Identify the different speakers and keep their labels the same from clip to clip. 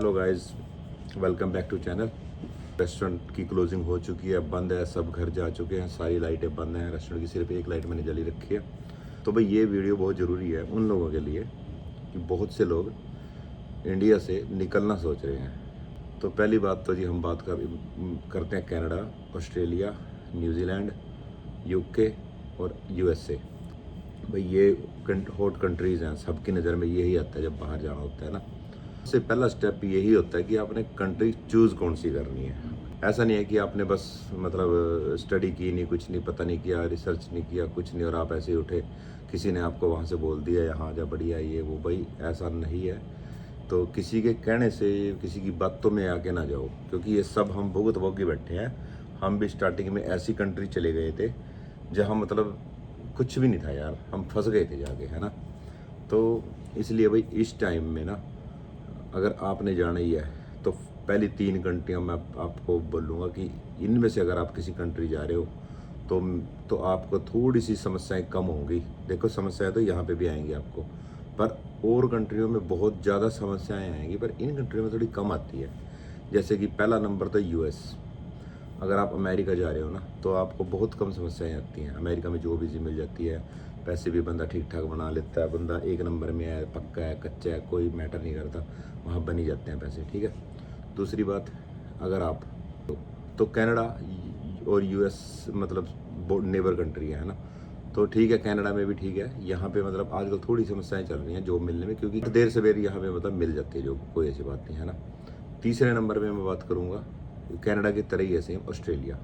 Speaker 1: Hello guys, welcome back to channel. Restaurant की closing हो चुकी है, बंद है, सब घर जा चुके हैं, सारी लाइटें बंद हैं। रेस्टोरेंट की सिर्फ एक लाइट मैंने जली रखी है। तो भाई ये वीडियो बहुत ज़रूरी है उन लोगों के लिए कि बहुत से लोग इंडिया से निकलना सोच रहे हैं। तो पहली बात तो जी हम बात करते हैं कनाडा, ऑस्ट्रेलिया, न्यूजीलैंड, यूके और यूएसए। भाई ये हॉट कंट्रीज़ हैं, सबकी नज़र में यही आता है जब बाहर जाना होता है ना। सबसे पहला स्टेप यही होता है कि आपने कंट्री चूज़ कौन सी करनी है। ऐसा नहीं है कि आपने बस मतलब स्टडी की नहीं, कुछ नहीं, पता नहीं किया, रिसर्च नहीं किया, कुछ नहीं, और आप ऐसे ही उठे, किसी ने आपको वहाँ से बोल दिया यहाँ जा बढ़िया ये वो। भाई ऐसा नहीं है। तो किसी के कहने से, किसी की बातों में आके ना जाओ, क्योंकि ये सब हम भुगत भोगी बैठे हैं। हम भी स्टार्टिंग में ऐसी कंट्री चले गए थे जहाँ मतलब कुछ भी नहीं था यार, हम फंस गए थे जाके, है ना। तो इसलिए भाई इस टाइम में ना, अगर आपने जाना ही है तो पहली 3 कंट्रियाँ मैं आपको बोलूँगा कि इनमें से अगर आप किसी कंट्री जा रहे हो तो आपको थोड़ी सी समस्याएं कम होंगी। देखो समस्याएं तो यहाँ पे भी आएंगी आपको, पर और कंट्रियों में बहुत ज़्यादा समस्याएं आएंगी, पर इन कंट्रियों में थोड़ी कम आती है। जैसे कि पहला नंबर तो यूएस। अगर आप अमेरिका जा रहे हो ना तो आपको बहुत कम समस्याएं आती हैं। अमेरिका में जॉब इजी मिल जाती है, पैसे भी बंदा ठीक ठाक बना लेता है, बंदा एक नंबर में है, पक्का है, कच्चा है, कोई मैटर नहीं करता, वहाँ बन ही जाते हैं पैसे, ठीक है। दूसरी बात, अगर आप तो कनाडा और यूएस मतलब नेबर कंट्री है ना, तो ठीक है, कनाडा में भी ठीक है। यहाँ पे मतलब आजकल थोड़ी समस्याएं चल रही हैं जॉब मिलने में, क्योंकि देर से देर यहाँ पे मतलब मिल जाती है जॉब, कोई ऐसी बात नहीं है ना। तीसरे नंबर पे मैं बात करूँगा कनाडा की तरह ही है सेम ऑस्ट्रेलिया।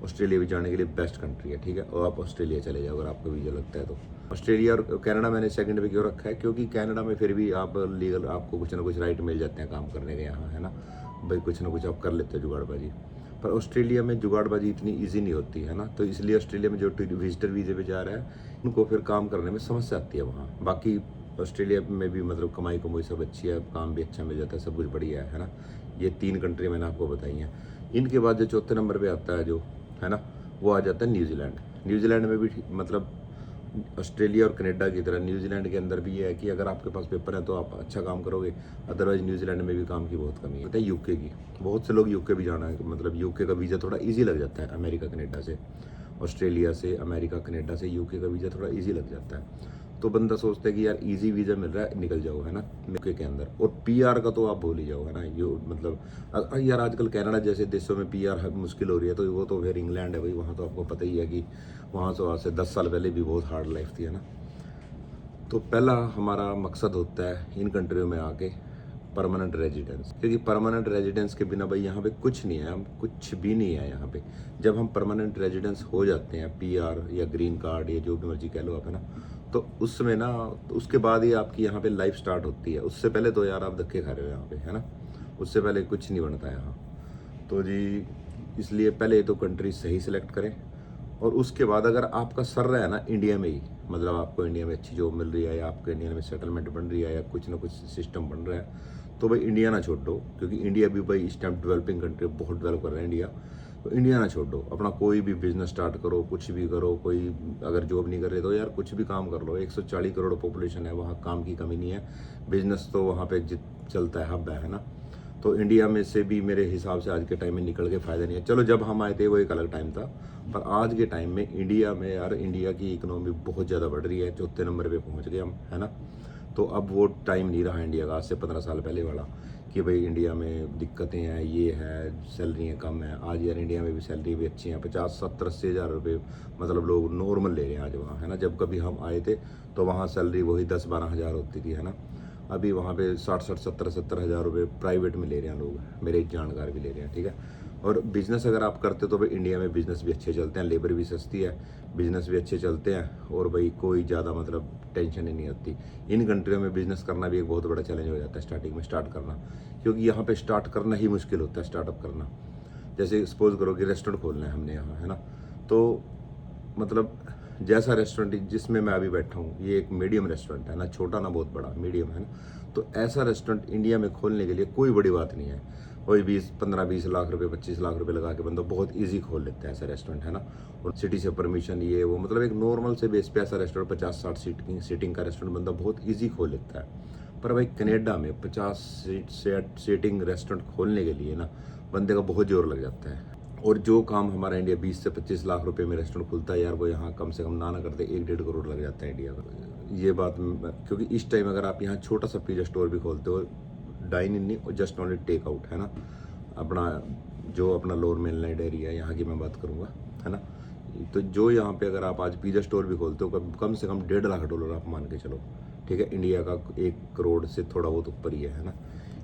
Speaker 1: ऑस्ट्रेलिया भी जाने के लिए बेस्ट कंट्री है, ठीक है, और आप ऑस्ट्रेलिया चले जाओ अगर आपको वीज़ा लगता है तो। ऑस्ट्रेलिया और कनाडा मैंने सेकंड पे क्यों रखा है, क्योंकि कनाडा में फिर भी आप लीगल आपको कुछ ना कुछ राइट मिल जाते हैं काम करने के यहाँ, है ना। भाई कुछ ना कुछ आप कर लेते हो जुगाड़बाजी। पर ऑस्ट्रेलिया में जुगाड़बाजी इतनी ईजी नहीं होती है ना, तो इसलिए ऑस्ट्रेलिया में जो विजिटर वीज़े पे जा रहा है उनको फिर काम करने में समस्या आती है वहाँ। बाकी ऑस्ट्रेलिया में भी मतलब कमाई कमाई सब अच्छी है, काम भी अच्छा मिल जाता है, सब कुछ बढ़िया है ना। ये 3 कंट्री मैंने आपको बताई हैं। इनके बाद जो चौथे नंबर पे आता है जो, है ना, वो आ जाता है न्यूजीलैंड। न्यूजीलैंड में भी मतलब ऑस्ट्रेलिया और कनाडा की तरह न्यूजीलैंड के अंदर भी ये है कि अगर आपके पास पेपर है तो आप अच्छा काम करोगे, अदरवाइज न्यूजीलैंड में भी काम की बहुत कमी है। पता है यूके की, बहुत से लोग यूके भी जाना है, मतलब यूके का वीज़ा थोड़ा ईजी लग जाता है अमेरिका कनाडा से। ऑस्ट्रेलिया से, अमेरिका कनाडा से यूके का वीज़ा थोड़ा ईजी लग जाता है। तो बंदा सोचता है कि यार इजी वीज़ा मिल रहा है, निकल जाओ, है ना, यूके के अंदर। और पीआर का तो आप भूल ही जाओ, है ना। यो मतलब यार आजकल कनाडा जैसे देशों में पीआर मुश्किल हो रही है, तो वो तो फिर इंग्लैंड है भाई। वहाँ तो आपको पता ही है कि वहाँ तो आज से 10 साल पहले भी बहुत हार्ड लाइफ थी, है ना। तो पहला हमारा मकसद होता है इन कंट्रियों में आके परमानेंट रेजिडेंस, क्योंकि परमानेंट रेजिडेंस के बिना भाई यहाँ पे कुछ नहीं है, हम कुछ भी नहीं है यहाँ पे। जब हम परमानेंट रेजिडेंस हो जाते हैं, पीआर या ग्रीन कार्ड या जो भी मर्जी कह लो आप, है ना, तो उसमें ना, तो उसके बाद ही आपकी यहाँ पे लाइफ स्टार्ट होती है। उससे पहले तो यार आप धक्के खा रहे हो यहाँ पे, है ना। उससे पहले कुछ नहीं बनता यहाँ। तो जी इसलिए पहले तो कंट्री सही सिलेक्ट करें, और उसके बाद अगर आपका सर रहा है ना इंडिया में ही, मतलब आपको इंडिया में अच्छी जॉब मिल रही है, या आपको इंडिया में सेटलमेंट बन रही है, या कुछ ना कुछ सिस्टम बन रहा है, तो भाई इंडिया ना छोड़ दो। क्योंकि इंडिया भी भाई इस टाइम डेवलपिंग कंट्री, बहुत डेवलप कर रहा है इंडिया। तो इंडिया ना छोड़ दो, अपना कोई भी बिजनेस स्टार्ट करो, कुछ भी करो। कोई अगर जॉब नहीं कर रहे तो यार कुछ भी काम कर लो। 140 करोड़ पॉपुलेशन है वहाँ, काम की कमी नहीं है। बिजनेस तो वहाँ पे चलता है, हब है ना। तो इंडिया में से भी मेरे हिसाब से आज के टाइम में निकल के फ़ायदा नहीं है। चलो जब हम आए थे वो एक अलग टाइम था, पर आज के टाइम में इंडिया में यार, इंडिया की इकोनॉमी बहुत ज़्यादा बढ़ रही है, चौथे नंबर पे पहुंच गए हम, है ना। तो अब वो टाइम नहीं रहा इंडिया का, आज से 15 साल पहले वाला, कि भाई इंडिया में दिक्कतें हैं, ये है, सैलरियाँ कम है। आज यार इंडिया में भी सैलरी भी अच्छी है, 50, 70, 80 हज़ार रुपये मतलब लोग नॉर्मल ले रहे हैं आज वहाँ, है ना। जब कभी हम आए थे तो वहाँ सैलरी वही 10-12 हज़ार होती थी, है ना। अभी वहाँ पे 60-60, 70-70 हज़ार रुपये प्राइवेट में ले रहे हैं लोग, मेरे एक जानकार भी ले रहे हैं, ठीक है। और बिज़नेस अगर आप करते हो तो भाई इंडिया में बिज़नेस भी अच्छे चलते हैं, लेबर भी सस्ती है, बिज़नेस भी अच्छे चलते हैं, और भाई कोई ज़्यादा मतलब टेंशन ही नहीं होती। इन कंट्रियों में बिज़नेस करना भी एक बहुत बड़ा चैलेंज हो जाता है स्टार्टिंग में, स्टार्ट करना, क्योंकि यहाँ पे स्टार्ट करना ही मुश्किल होता है, स्टार्टअप करना। जैसे सपोज करो कि रेस्टोरेंट खोलना है हमने यहाँ, है ना, तो मतलब जैसा रेस्टोरेंट जिसमें मैं अभी बैठा हूँ, ये एक मीडियम रेस्टोरेंट है ना, छोटा ना बहुत बड़ा, मीडियम है ना। तो ऐसा रेस्टोरेंट इंडिया में खोलने के लिए कोई बड़ी बात नहीं है। वही 15-20 लाख रुपए, 25 लाख रुपए लगा के बंदा बहुत इजी खोल लेता है ऐसा रेस्टोरेंट, है ना। और सिटी से परमिशन ये वो, मतलब एक नॉर्मल से बेस पे ऐसा रेस्टोरेंट 50-60 सीटिंग का रेस्टोरेंट बंदा बहुत ईजी खोल लेता है। पर भाई कनाडा में 50 सीटिंग रेस्टोरेंट खोलने के लिए ना बंदे का बहुत जोर लग जाता है। और जो काम हमारा इंडिया 20 से 25 लाख रुपए में रेस्टोरेंट खुलता है यार, वो यहाँ कम से कम ना करते 1-1.5 करोड़ लग जाता है इंडिया का। ये बात क्योंकि इस टाइम अगर आप यहाँ छोटा सा पिज़्ज़ा स्टोर भी खोलते हो, डाइन इन नहीं, जस्ट ओनली टेक आउट, है ना, अपना जो अपना लोअर मेनलैंड एरिया यहाँ की मैं बात करूँगा, है ना, तो जो यहाँ पे अगर आप आज पिज़्ज़ा स्टोर भी खोलते हो कम से कम $1.5 लाख आप मान के चलो, ठीक है, इंडिया का 1 करोड़ से थोड़ा बहुत ऊपर ही है ना।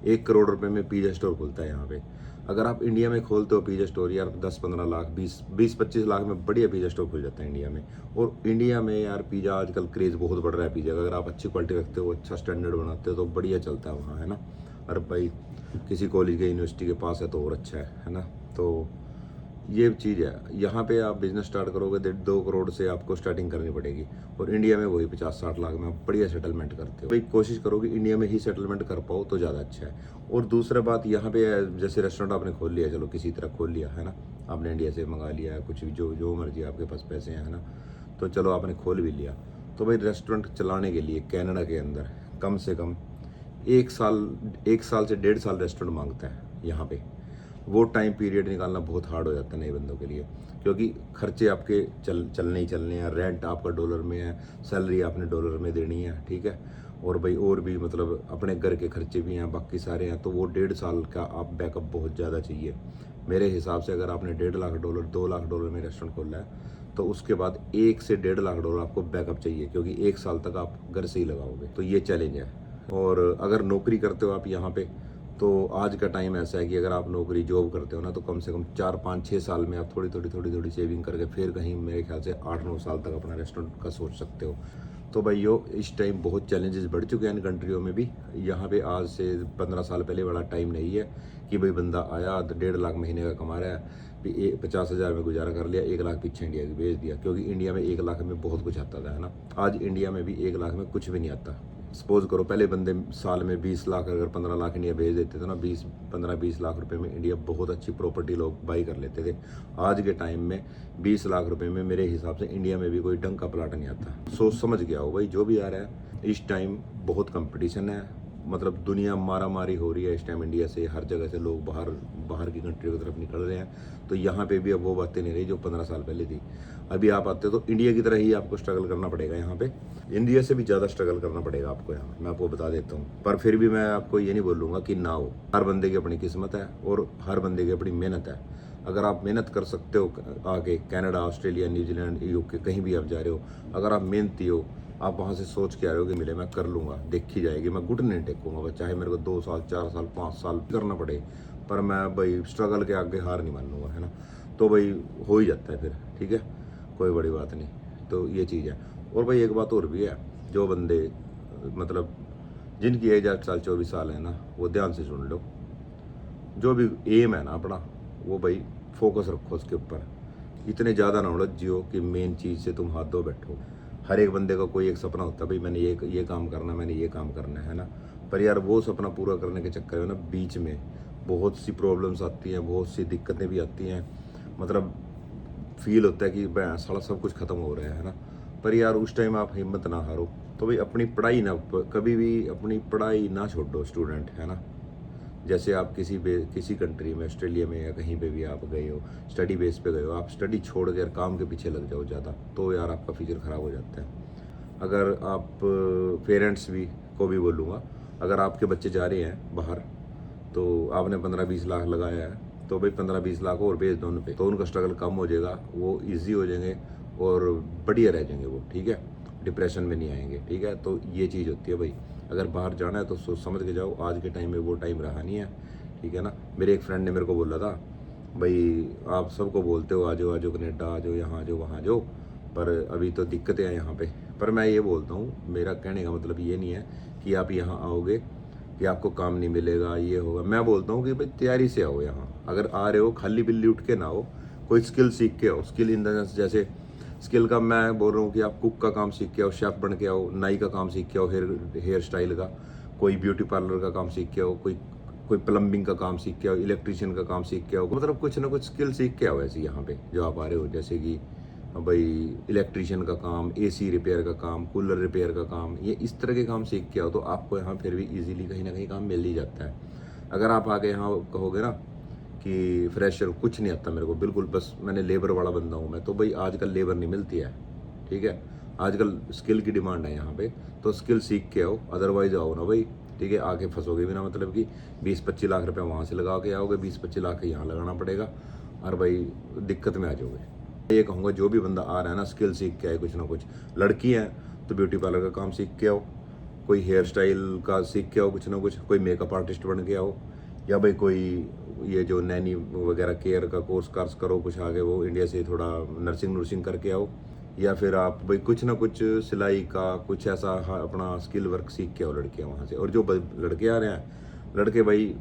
Speaker 1: 1 करोड़ रुपए में पिज़्ज़ा स्टोर खुलता है यहाँ पे। अगर आप इंडिया में खोलते हो पिज़्ज़ा स्टोर यार 10-15 लाख 20-25 लाख में बढ़िया पिज़्ज़ा स्टोर खुल जाता है इंडिया में। और इंडिया में यार पिज़्ज़ा आजकल क्रेज़ बहुत बढ़ रहा है पिज़्ज़ा का। अगर आप अच्छी क्वालिटी रखते हो, अच्छा स्टैंडर्ड बनाते हो तो बढ़िया चलता है वहाँ, है ना। और भाई किसी कॉलेज के यूनिवर्सिटी के पास है तो और अच्छा है ना। तो ये चीज़ है, यहाँ पे आप बिज़नेस स्टार्ट करोगे 2 करोड़ से आपको स्टार्टिंग करनी पड़ेगी। और इंडिया में वही 50-60 लाख में आप बढ़िया सेटलमेंट करते हो। भाई कोशिश करो कि इंडिया में ही सेटलमेंट कर पाओ तो ज़्यादा अच्छा है। और दूसरा बात यहाँ पे जैसे रेस्टोरेंट आपने खोल लिया, चलो किसी तरह खोल लिया, है ना, आपने इंडिया से मंगा लिया, कुछ भी जो मर्जी आपके पास पैसे हैं, है ना, तो चलो आपने खोल भी लिया। तो भाई रेस्टोरेंट चलाने के लिए कनाडा के अंदर कम से कम 1 साल से 1.5 साल रेस्टोरेंट मांगता है यहाँ पे। वो टाइम पीरियड निकालना बहुत हार्ड हो जाता है नए बंदों के लिए, क्योंकि खर्चे आपके चलने ही चलने हैं। रेंट आपका डॉलर में है, सैलरी आपने डॉलर में देनी है, ठीक है, और भाई और भी मतलब अपने घर के खर्चे भी हैं, बाकी सारे हैं। तो वो 1.5 साल का आप बैकअप बहुत ज़्यादा चाहिए मेरे हिसाब से। अगर आपने $1.5 लाख $2 लाख में रेस्टोरेंट खोला है तो उसके बाद 1 से $1.5 लाख आपको बैकअप चाहिए, क्योंकि 1 साल तक आप घर से ही लगाओगे। तो ये चैलेंज है। और अगर नौकरी करते हो आप यहाँ पे, तो आज का टाइम ऐसा है कि अगर आप नौकरी जॉब करते हो ना तो कम से कम 4-5-6 साल में आप थोड़ी सेविंग करके फिर कहीं मेरे ख्याल से 8-9 साल तक अपना रेस्टोरेंट का सोच सकते हो। तो भाइयों इस टाइम बहुत चैलेंजेस बढ़ चुके हैं इन कंट्रियों में भी। यहाँ पे आज से 15 साल पहले बड़ा टाइम नहीं है कि भाई बंदा आया तो 1.5 लाख महीने का कमा रहा है, 50,000 में गुजारा कर लिया, 1 लाख पीछे इंडिया की भेज दिया, क्योंकि इंडिया में 1 लाख में बहुत कुछ आता था, है ना। आज इंडिया में भी 1 लाख में कुछ भी नहीं आता। सपोज करो पहले बंदे साल में 20 लाख अगर 15 लाख इंडिया भेज देते थे ना, 15-20 लाख रुपए में इंडिया बहुत अच्छी प्रॉपर्टी लोग बाई कर लेते थे। आज के टाइम में 20 लाख रुपए में मेरे हिसाब से इंडिया में भी कोई ढंग का प्लाट नहीं आता। सोच समझ गया हो भाई जो भी आ रहा है। इस टाइम बहुत कंपटीशन है, मतलब दुनिया मारा मारी हो रही है इस टाइम इंडिया से। हर जगह से लोग बाहर की कंट्री की तरफ निकल रहे हैं। तो यहाँ पे भी अब वो बातें नहीं रही जो 15 साल पहले थी। अभी आप आते हो तो इंडिया की तरह ही आपको स्ट्रगल करना पड़ेगा यहाँ पे, इंडिया से भी ज़्यादा स्ट्रगल करना पड़ेगा आपको यहाँ, मैं आपको बता देता हूँ। पर फिर भी मैं आपको ये नहीं बोलूँगा कि ना हो। हर बंदे की अपनी किस्मत है और हर बंदे की अपनी मेहनत है। अगर आप मेहनत कर सकते हो आगे कनाडा, ऑस्ट्रेलिया, न्यूजीलैंड, यूके कहीं भी आप जा रहे हो, अगर आप मेहनती हो, आप वहाँ से सोच के आ रहे हो कि मिले मैं कर लूँगा, देखी जाएगी, मैं घुटने नहीं टेकूंगा, चाहे मेरे को 2 साल 4 साल 5 साल करना पड़े, पर मैं भाई स्ट्रगल के आगे हार नहीं मानूंगा, है ना। तो भाई हो ही जाता है फिर, ठीक है, कोई बड़ी बात नहीं। तो ये चीज़ है। और भाई एक बात और भी है, जो बंदे मतलब जिनकी एज 8 साल 24 साल है ना, वो ध्यान से सुन लो। जो भी एम है ना अपना, वो भाई फोकस रखो उसके ऊपर। इतने ज़्यादा ना उलझ जियो कि मेन चीज़ से तुम हाथ धो बैठो। हर एक बंदे का कोई एक सपना होता है, भाई मैंने ये काम करना, मैंने ये काम करना है ना। पर यार वो सपना पूरा करने के चक्कर में ना बीच में बहुत सी प्रॉब्लम्स आती हैं, बहुत सी दिक्कतें भी आती हैं। मतलब फील होता है कि भाई साला सब कुछ ख़त्म हो रहा है ना। पर यार उस टाइम आप हिम्मत ना हारो। तो भाई अपनी पढ़ाई ना, कभी भी अपनी पढ़ाई ना छोड़ो स्टूडेंट, है ना। जैसे आप किसी कंट्री में, ऑस्ट्रेलिया में या कहीं पे भी आप गए हो, स्टडी बेस पे गए हो, आप स्टडी छोड़ कर काम के पीछे लग जाओ ज़्यादा, तो यार आपका फ्यूचर ख़राब हो जाता है। अगर आप पेरेंट्स भी को भी बोलूँगा, अगर आपके बच्चे जा रहे हैं बाहर, तो आपने 15-20 लाख लगाया है, तो भाई 15-20 लाख और भेज दो उन पे, तो उनका स्ट्रगल कम हो जाएगा, वो ईजी हो जाएंगे और बढ़िया रह जाएंगे वो, ठीक है, डिप्रेशन में नहीं आएंगे, ठीक है। तो ये चीज़ होती है भाई, अगर बाहर जाना है तो सोच समझ के जाओ। आज के टाइम में वो टाइम रहा नहीं है, ठीक है ना। मेरे एक फ्रेंड ने मेरे को बोला था, भाई आप सबको बोलते हो आ जाओ कनाडा, आ जाओ, यहाँ आ जाओ, वहाँ आ जाओ, पर अभी तो दिक्कतें हैं यहाँ पे। पर मैं ये बोलता हूँ, मेरा कहने का मतलब ये नहीं है कि आप यहाँ आओगे कि आपको काम नहीं मिलेगा, ये होगा। मैं बोलता हूँ कि भाई तैयारी से आओ यहाँ। अगर आ रहे हो खाली बिल्ली उठ के ना आओ, कोई स्किल सीख के आओ। स्किल इन द सेंस, जैसे स्किल का मैं बोल रहा हूँ कि आप कुक का काम सीख के आओ, शेफ़ बन के आओ, नाई का काम सीख के आओ, हेयर स्टाइल का, कोई ब्यूटी पार्लर का काम सीख के आओ, कोई प्लम्बिंग का काम सीख के आओ, इलेक्ट्रीशियन का काम सीख के आओ। मतलब कुछ ना कुछ स्किल सीख के आओ ऐसे यहाँ पे जो आप आ रहे हो। जैसे कि भाई इलेक्ट्रिशियन का काम, एसी रिपेयर का काम, कूलर रिपेयर का काम, ये इस तरह के काम सीख के आओ तो आपको यहाँ फिर भी इजीली कहीं ना कहीं काम मिल ही जाता है। अगर आप आके यहाँ कहोगे ना कि फ्रेशर कुछ नहीं आता मेरे को, बिल्कुल बस मैंने लेबर वाला बंदा हूँ मैं, तो भाई आजकल लेबर नहीं मिलती है, ठीक है। आजकल स्किल की डिमांड है यहाँ पे, तो स्किल सीख के आओ, अदरवाइज आओ ना भाई, ठीक है, आके फंसोगे बिना मतलब कि 20-25 लाख रुपए वहाँ से लगा के आओगे, 20-25 लाख यहाँ लगाना पड़ेगा और भाई दिक्कत में आ जाओगे। ये कहूँगा जो भी बंदा आ रहा है ना, स्किल सीख के आए कुछ ना कुछ। लड़की है तो ब्यूटी पार्लर का काम सीख के आओ, कोई हेयर स्टाइल का सीख के आओ कुछ ना कुछ, कोई मेकअप आर्टिस्ट बन के आओ, या भाई कोई ये जो नैनी वगैरह केयर का कोर्स करो कुछ आगे, वो इंडिया से थोड़ा नर्सिंग करके आओ, या फिर आप भाई कुछ ना कुछ सिलाई का कुछ ऐसा अपना स्किल वर्क सीख के आओ लड़कियाँ वहाँ से। और जो लड़के आ रहे हैं, लड़के भाई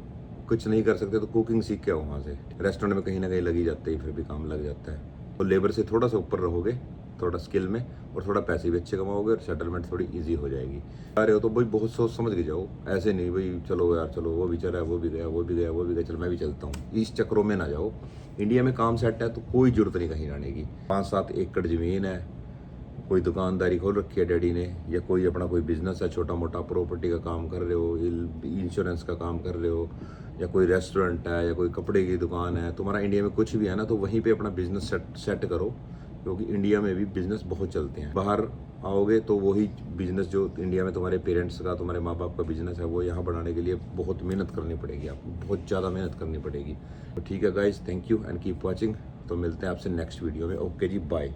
Speaker 1: कुछ नहीं कर सकते तो कुकिंग सीख के आओ वहाँ से, रेस्टोरेंट में कहीं ना कहीं लगी जाते ही फिर भी काम लग जाता है। तो लेबर से थोड़ा सा ऊपर रहोगे, थोड़ा स्किल में, और थोड़ा पैसे भी अच्छे कमाओगे और सेटलमेंट थोड़ी इजी हो जाएगी। आ रहे हो तो भाई बहुत सोच समझ के जाओ, ऐसे नहीं भाई चलो यार चलो वो भी चला वो भी गया वो भी गया वो भी गया चल मैं भी चलता हूँ, इस चक्रों में ना जाओ। इंडिया में काम सेट है तो कोई जरूरत नहीं कहीं जाने की। 5-7 एकड़ ज़मीन है, कोई दुकानदारी खोल रखी है डैडी ने, या कोई अपना कोई बिजनेस है छोटा मोटा, प्रॉपर्टी का काम कर रहे हो, इंश्योरेंस का काम कर रहे हो, या कोई रेस्टोरेंट है या कोई कपड़े की दुकान है, तुम्हारा इंडिया में कुछ भी है ना, तो वहीं पे अपना बिजनेस सेट करो, क्योंकि इंडिया में भी बिजनेस बहुत चलते हैं। बाहर आओगे तो वही बिजनेस जो इंडिया में तुम्हारे पेरेंट्स का, तुम्हारे माँ बाप का बिजनेस है, वो यहाँ बढ़ाने के लिए बहुत मेहनत करनी पड़ेगी, आपको बहुत ज़्यादा मेहनत करनी पड़ेगी। तो ठीक है guys, thank you and keep watching. तो मिलते हैं आपसे नेक्स्ट वीडियो में। ओके जी, बाय।